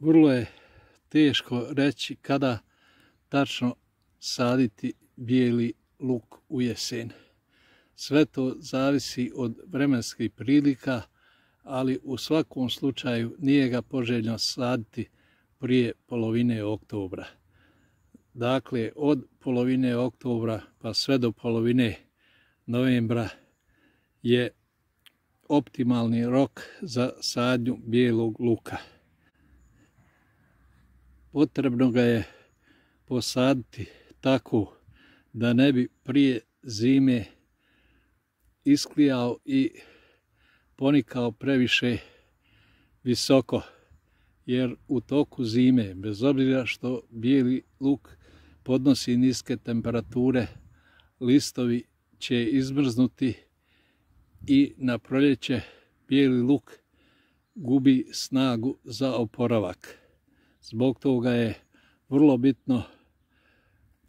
Vrlo je teško reći kada tačno saditi bijeli luk u jesen. Sve to zavisi od vremenskih prilika, ali u svakom slučaju nije ga poželjno saditi prije polovine oktobra. Dakle, od polovine oktobra pa sve do polovine novembra je optimalni rok za sadnju bijelog luka. Potrebno ga je posaditi tako da ne bi prije zime isklijao i ponikao previše visoko, jer u toku zime, bez obzira što bijeli luk podnosi niske temperature, listovi će izmrznuti i na proljeće bijeli luk gubi snagu za oporavak. Zbog toga je vrlo bitno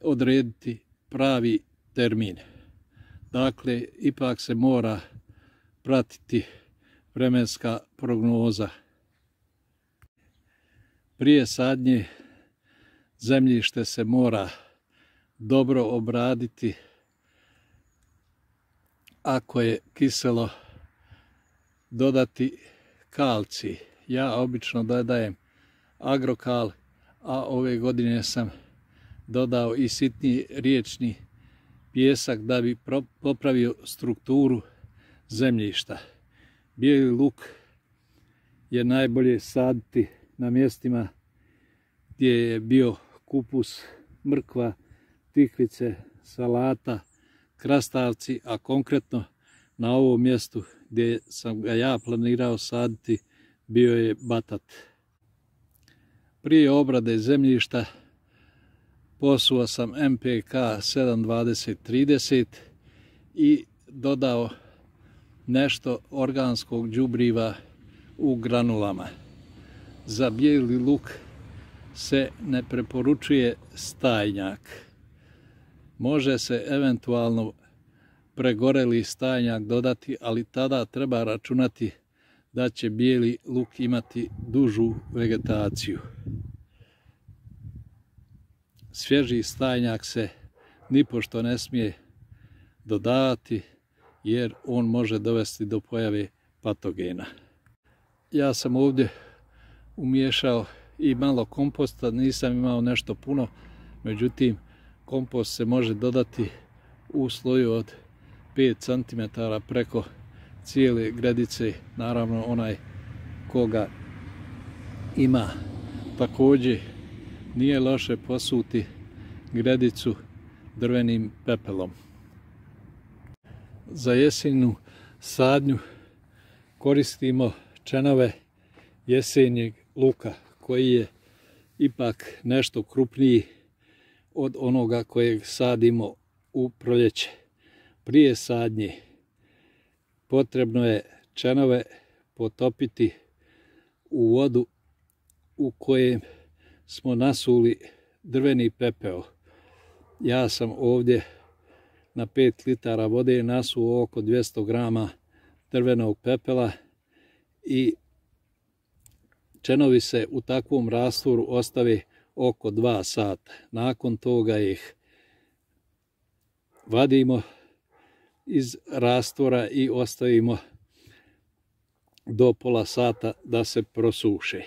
odrediti pravi termin. Dakle, ipak se mora pratiti vremenska prognoza. Prije sadnje zemljište se mora dobro obraditi. Ako je kiselo, dodati kalcij. Ja obično dodajem agrokal, a ove godine sam dodao i sitni riječni pijesak da bi popravio strukturu zemljišta. Bijeli luk je najbolje saditi na mjestima gdje je bio kupus, mrkva, tikvice, salata, krastavci, a konkretno na ovom mjestu gdje sam ga ja planirao saditi bio je batat. Prije obrade zemljišta posuo sam MPK 720-30 i dodao nešto organskog đubriva u granulama. Za bijeli luk se ne preporučuje stajnjak. Može se eventualno pregoreli stajnjak dodati, ali tada treba računati da će bijeli luk imati dužu vegetaciju. Svježi stajnjak se nipošto ne smije dodavati, jer on može dovesti do pojave patogena. Ja sam ovdje umiješao i malo komposta, nisam imao nešto puno, međutim kompost se može dodati u sloju od 5 cm preko cijele gredice, naravno onaj koga ima. Također nije loše posuti gredicu drvenim pepelom. Za jesenju sadnju koristimo čenove jesenjeg luka koji je ipak nešto krupniji od onoga kojeg sadimo u proljeće. Prije sadnje potrebno je čenove potopiti u vodu u kojem smo nasuli drveni pepeo. Ja sam ovdje na 5 litara vode nasuo oko 200 grama drvenog pepela i čenovi se u takvom rastvoru ostave oko 2 sata. Nakon toga ih vadimo iz rastvora i ostavimo do pola sata da se prosuše.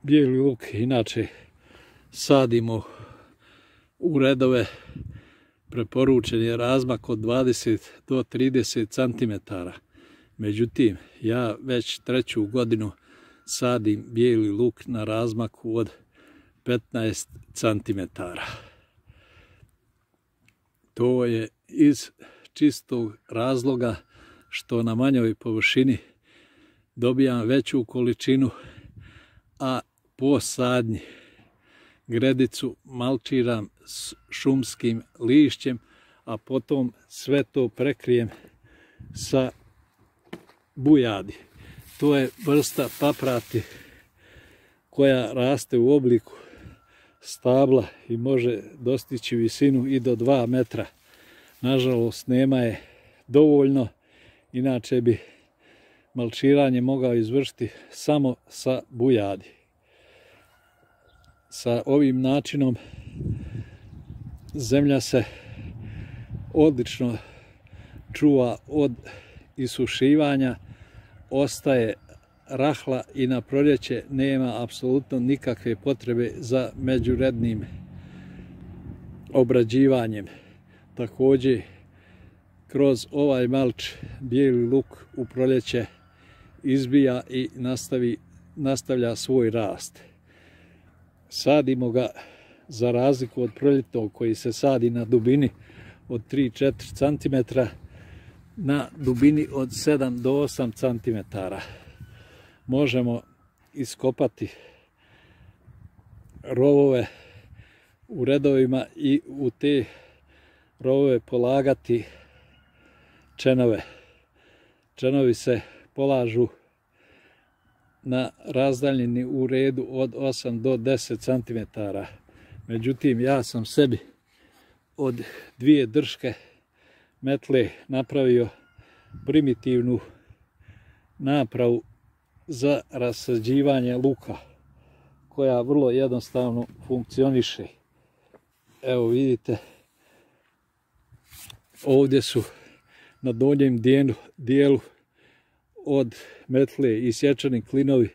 Bijeli luk inače sadimo u redove, preporučen je razmak od 20 do 30 cm. Međutim, ja već 3. godinu sadim bijeli luk na razmaku od 15 cm. To je iz čistog razloga što na manjoj površini dobijam veću količinu, a po sadnji gredicu malčiram s šumskim lišćem, a potom sve to prekrijem sa bujadi. To je vrsta paprati koja raste u obliku stabla i može dostići visinu i do 2 metra. Nažalost, nema je dovoljno, inače bi malčiranje mogao izvršiti samo sa bujadi. Sa ovim načinom zemlja se odlično čuva od isušivanja, ostaje rahla i na proljeće nema apsolutno nikakve potrebe za međurednim obrađivanjem. Također, kroz ovaj malč bijeli luk u proljeće izbija i nastavlja svoj rast. Sadimo ga, za razliku od proljetnog koji se sadi na dubini od 3-4 cm, na dubini od 7 do 8 cm. Možemo iskopati rovove u redovima i u te rovove polagati čenove. Čenovi se polažu na razdaljini u redu od 8 do 10 cm. Međutim, ja sam sebi od 2 drške metle napravio primitivnu napravu za rasađivanje luka, koja vrlo jednostavno funkcioniše. Evo vidite, ovdje su na donjem dijelu od metle isječani klinovi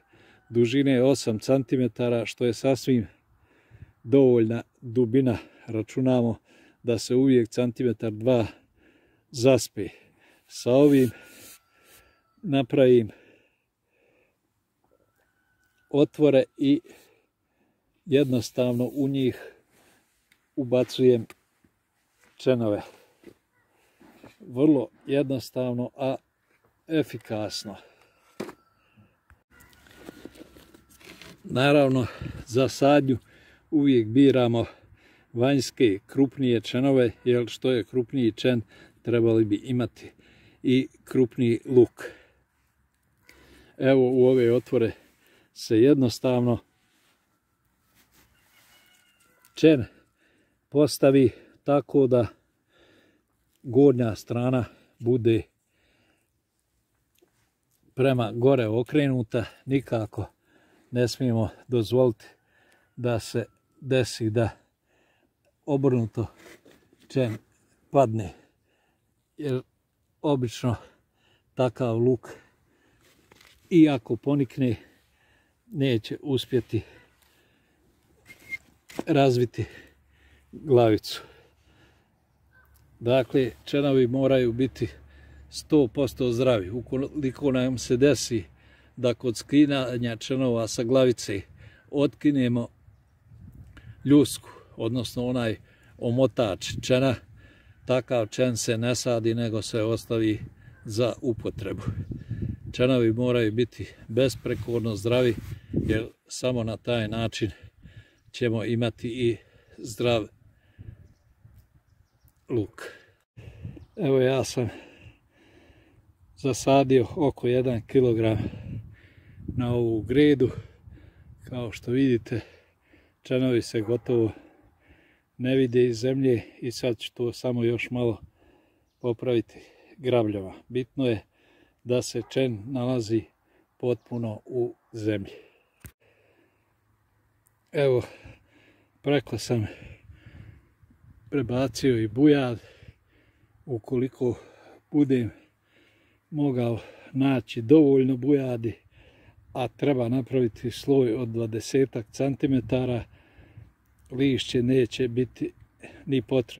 dužine 8 cm, što je sasvim dovoljna dubina. Računamo da se uvijek 1-2 cm zaspe. Sa ovim napravim otvore i jednostavno u njih ubacujem čenove. Vrlo jednostavno, a efikasno. Naravno, za sadnju uvijek biramo vanjske krupnije čenove, jer što je krupniji čen, trebali bi imati i krupniji luk. Evo, u ove otvore se jednostavno čen postavi tako da gornja strana bude prema gore okrenuta. Nikako ne smijemo dozvoliti da se desi da obrnuto čen padne, jer obično takav luk, iako ponikne, neće uspjeti razviti glavicu. Dakle, čenovi moraju biti 100% zdravi. Ukoliko nam se desi da kod skidanja čenova sa glavice otkinemo ljusku, odnosno onaj omotač čena, takav čen se ne sadi, nego se ostavi za upotrebu. Čenovi moraju biti besprekorno zdravi, jer samo na taj način ćemo imati i zdrav luk. Evo, ja sam zasadio oko 1 kg na ovu gredu. Kao što vidite, čenovi se gotovo ne vide iz zemlje i sad ću to samo još malo popraviti grabljama. Bitno je da se čen nalazi potpuno u zemlji. Evo, preko sam prebacio i bujad. Ukoliko budem mogao naći dovoljno bujadi, a treba napraviti sloj od 20 cm, lišće neće biti ni potrebno.